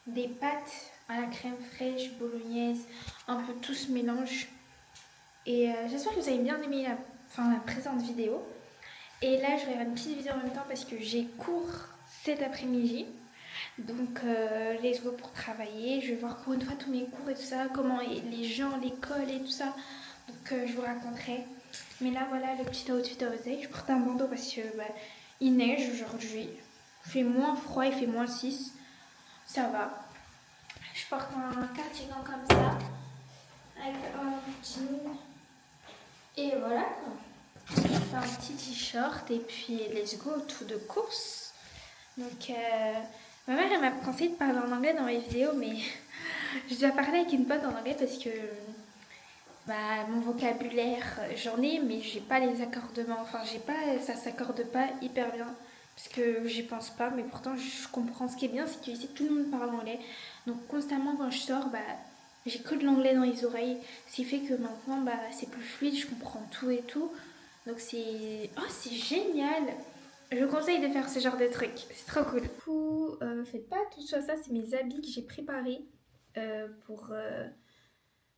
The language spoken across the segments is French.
des pâtes à la crème fraîche, bolognaise, un peu tout ce mélange. Et j'espère que vous avez bien aimé la présente vidéo. Et là, je vais faire une petite vidéo en même temps parce que j'ai cours cet après-midi. Donc, let's go pour travailler. Je vais voir pour une fois tous mes cours et tout ça, comment les gens, l'école et tout ça. Donc, je vous raconterai. Mais là, voilà le petit outfit osé. Je porte un bandeau parce que il neige aujourd'hui. Il fait moins froid, il fait moins 6. Ça va. Je porte un cardigan comme ça, avec un jean. Et voilà quoi. Je fais un petit t-shirt et puis let's go, tout de course. Donc, ma mère elle m'a conseillé de parler en anglais dans mes vidéos, mais je dois parler avec une pote en anglais parce que mon vocabulaire, j'en ai, mais j'ai pas les accordements. Enfin, j'ai pas, ça s'accorde pas hyper bien parce que j'y pense pas, mais pourtant je comprends. Ce qui est bien, c'est qu'ici tout le monde parle anglais. Donc, constamment quand je sors, j'ai que de l'anglais dans les oreilles. Ce qui fait que maintenant, c'est plus fluide, je comprends tout et tout. Donc, c'est génial! Je vous conseille de faire ce genre de trucs, c'est trop cool. Du coup, faites pas tout ça, c'est mes habits que j'ai préparés pour.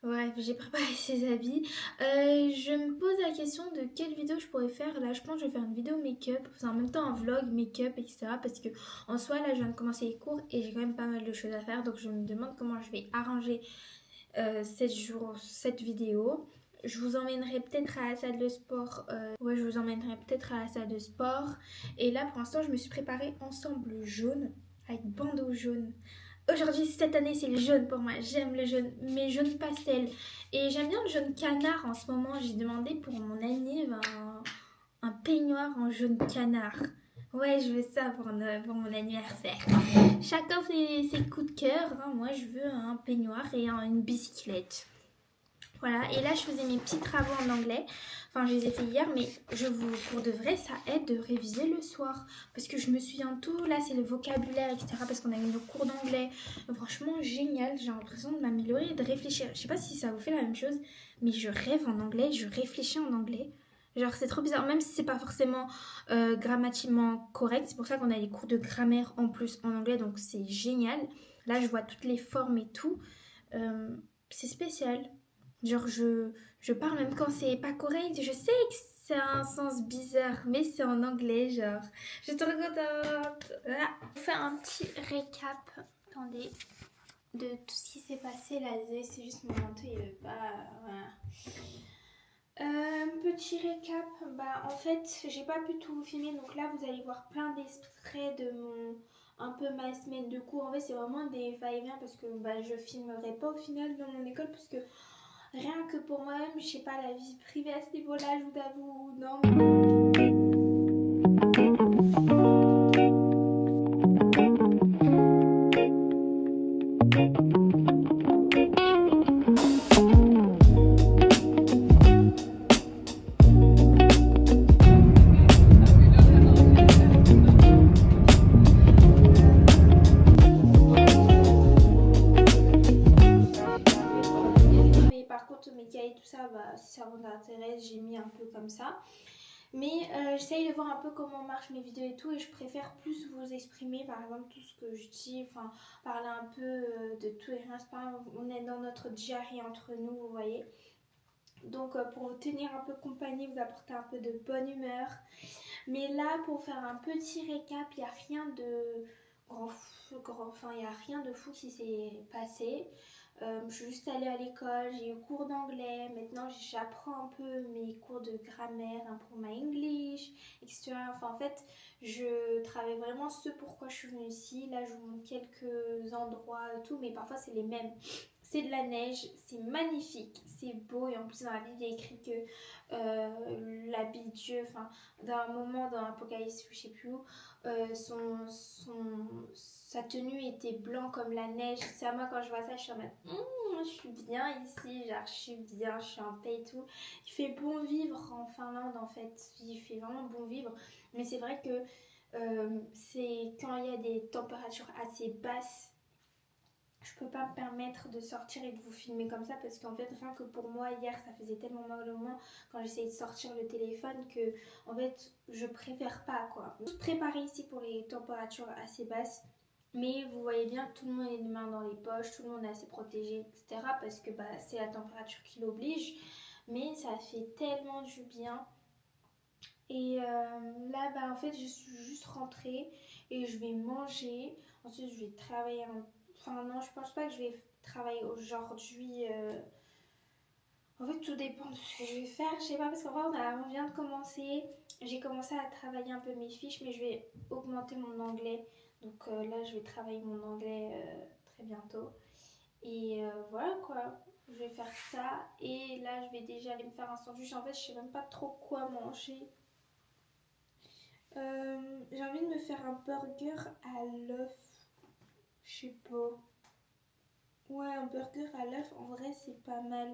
Bref, j'ai préparé ces habits. Je me pose la question de quelle vidéo je pourrais faire. Là, je pense que je vais faire une vidéo make-up, enfin, en même temps un vlog make-up, etc. Parce que en soi, là, je viens de commencer les cours et j'ai quand même pas mal de choses à faire. Donc, je me demande comment je vais arranger cette vidéo. Je vous emmènerai peut-être à la salle de sport. Ouais, je vous emmènerai peut-être à la salle de sport. Et là, pour l'instant, je me suis préparée ensemble jaune, avec bandeau jaune. Aujourd'hui, cette année, c'est le jaune pour moi. J'aime le jaune, mais jaune pastel. Et j'aime bien le jaune canard en ce moment. J'ai demandé pour mon anniv un peignoir en jaune canard. Ouais, je veux ça pour mon anniversaire. Chacun ses coups de cœur. Hein. Moi, je veux un peignoir et une bicyclette. Voilà, et là je faisais mes petits travaux en anglais. Enfin, je les ai fait hier, mais pour de vrai, ça aide de réviser le soir. Parce que je me souviens tout, là c'est le vocabulaire, etc. Parce qu'on a eu nos cours d'anglais. Franchement, génial, j'ai l'impression de m'améliorer et de réfléchir. Je sais pas si ça vous fait la même chose, mais je rêve en anglais, je réfléchis en anglais. Genre, c'est trop bizarre, même si c'est pas forcément grammatiquement correct. C'est pour ça qu'on a des cours de grammaire en plus en anglais, donc c'est génial. Là, je vois toutes les formes et tout. C'est spécial. Genre, je parle même quand c'est pas correct. Je sais que c'est un sens bizarre, mais c'est en anglais, genre. Je suis trop contente. Voilà. On fait un petit récap, attendez, de tout ce qui s'est passé là. Désolée, c'est juste mon manteau, il veut pas. Voilà. Petit récap, en fait, j'ai pas pu tout vous filmer, donc là vous allez voir plein d'extraits de un peu ma semaine de cours. En fait, c'est vraiment des va-et-vient parce que je filmerai pas au final dans mon école parce que rien que pour moi-même, je sais pas, la vie privée à ce niveau-là, je vous avoue, non. Mais par contre, mes cahiers, tout ça, si ça vous intéresse, j'ai mis un peu comme ça. Mais j'essaye de voir un peu comment marchent mes vidéos et tout, et je préfère plus vous exprimer, par exemple, tout ce que je dis, enfin, parler un peu de tout et rien. C'est pas, on est dans notre diarrhée entre nous, vous voyez. Donc pour vous tenir un peu compagnie, vous apporter un peu de bonne humeur. Mais là, pour faire un petit récap, il n'y a rien de il y a rien de fou qui s'est passé. Je suis juste allée à l'école, j'ai eu cours d'anglais, maintenant j'apprends un peu mes cours de grammaire, hein, pour my English, etc. Enfin, en fait, je travaille vraiment ce pourquoi je suis venue ici. Là, je vous montre quelques endroits et tout, mais parfois c'est les mêmes. C'est de la neige, c'est magnifique, c'est beau, et en plus dans la Bible il y a écrit que l'habit de Dieu, enfin, d'un moment dans l'Apocalypse, je sais plus où, sa tenue était blanc comme la neige. C'est à moi quand je vois ça, je suis en mode je suis bien ici, genre je suis bien, je suis en paix et tout. Il fait bon vivre en Finlande en fait, il fait vraiment bon vivre. Mais c'est vrai que c'est quand il y a des températures assez basses, je peux pas me permettre de sortir et de vous filmer comme ça parce qu'en fait rien que pour moi hier ça faisait tellement mal au moins quand j'essayais de sortir le téléphone que en fait je préfère pas quoi. Je suis préparée ici pour les températures assez basses. Mais vous voyez bien que tout le monde a les mains dans les poches, tout le monde est assez protégé, etc. Parce que bah, c'est la température qui l'oblige. Mais ça fait tellement du bien. Et là, bah, en fait, je suis juste rentrée et je vais manger. Ensuite, je vais travailler. Enfin, non, je pense pas que je vais travailler aujourd'hui. En fait, tout dépend de ce que je vais faire. Je sais pas, parce qu'en vrai, on vient de commencer. J'ai commencé à travailler un peu mes fiches, mais je vais augmenter mon anglais. Donc là, je vais travailler mon anglais très bientôt. Et voilà quoi. Je vais faire ça. Et là, je vais déjà aller me faire un sandwich. En fait, je sais même pas trop quoi manger. J'ai envie de me faire un burger à l'œuf. Je sais pas. Ouais, un burger à l'œuf, en vrai, c'est pas mal.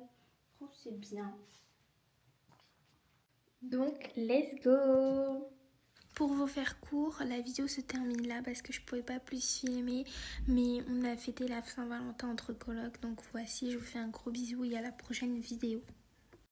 Je trouve que c'est bien. Donc, let's go! Pour vous faire court, la vidéo se termine là parce que je pouvais pas plus filmer. Mais on a fêté la Saint-Valentin entre colocs. Donc voici, je vous fais un gros bisou et à la prochaine vidéo.